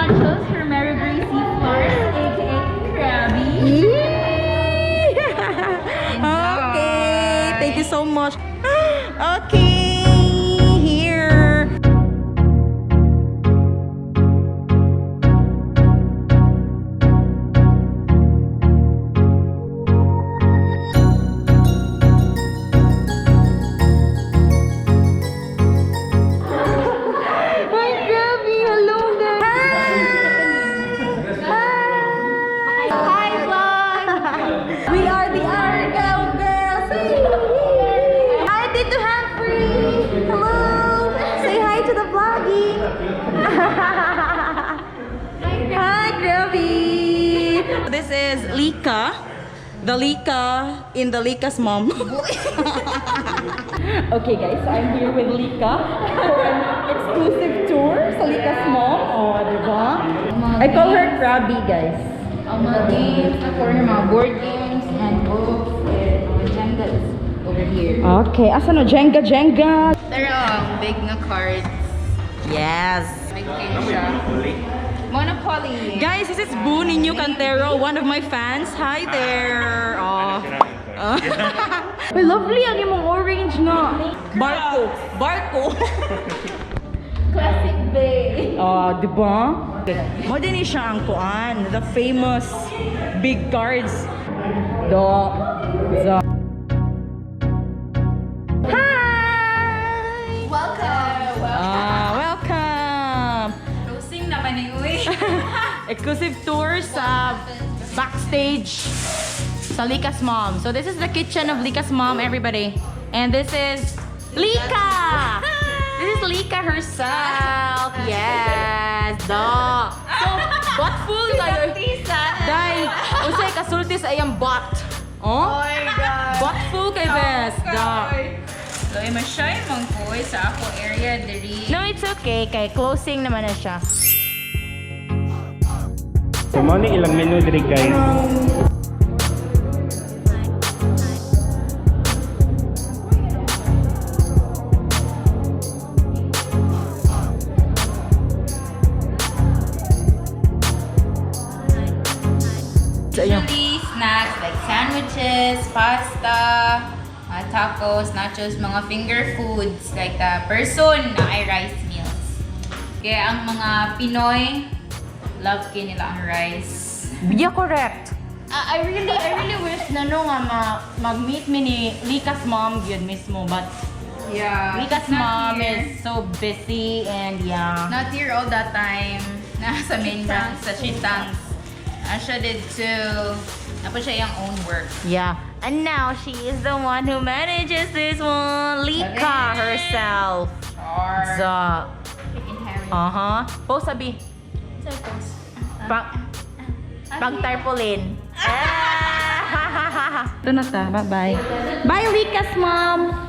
nachos from MG Flores, aka Krabby. Okay, thank you so much. Okay, here. Hi, Krabby. Hello there. Hi, vlog! We are the Argao girls. Hi, Tito Humphrey. Hello. Say hi to the vlogging. Hi, Krabby. This is LeeCa. The LeeCa in the LeeCa's mom. Okay, guys. So I'm here with LeeCa for an exclusive tour sa LeeCa's mom. Oh, diba? I call her Krabby, guys. Ang mga games, na corner, mga board games, and books, and mga Jenga is over here. Okay, asa no? Jenga. Pero ang big na cards. Yes. Big game siya. Monopoly. Guys, this is Boo Ninyo Cantero, one of my fans. Hi there. Oh. Ay, lovely ang imong orange nga. Barko. Classic Bay. Oh, di ba? Mo din siya ang kuan, the famous big cards. Hi. Welcome. Closing naman ni Uy. Exclusive tour sa backstage sa LeeCa's mom. So this is the kitchen of LeeCa's mom, everybody. And this is LeeCa! This is LeeCa herself. Yes. So, bot full kayo. Dahil, usay kasulti sa iyang bot. Oh? Oh my God. Bot full kay Bes. So, i-shy mong Uy sa ako area diri. No, it's okay. Kay closing naman na siya. So, mo ni ilang menu diri guys. Usually, snacks like sandwiches, pasta, tacos, nachos, mga finger foods like the person na ay rice meals. Kaya ang mga Pinoy, love kayo nila ang rice. Yeah, correct. I really wish na no nga mag-meet me ni LeeCa's mom yun mismo, but Yeah. LeeCa's mom is so busy and yeah. Not here all that time. Nasa main branch sa Chitangs. Siya did too. Tapos siya yung own work. Yeah. And now she is the one who manages this one, LeeCa herself. Or So, inherit. Post sabi. Pang tarpaulin. Ito na ta. Bye-bye. Bye, LeeCa's mom.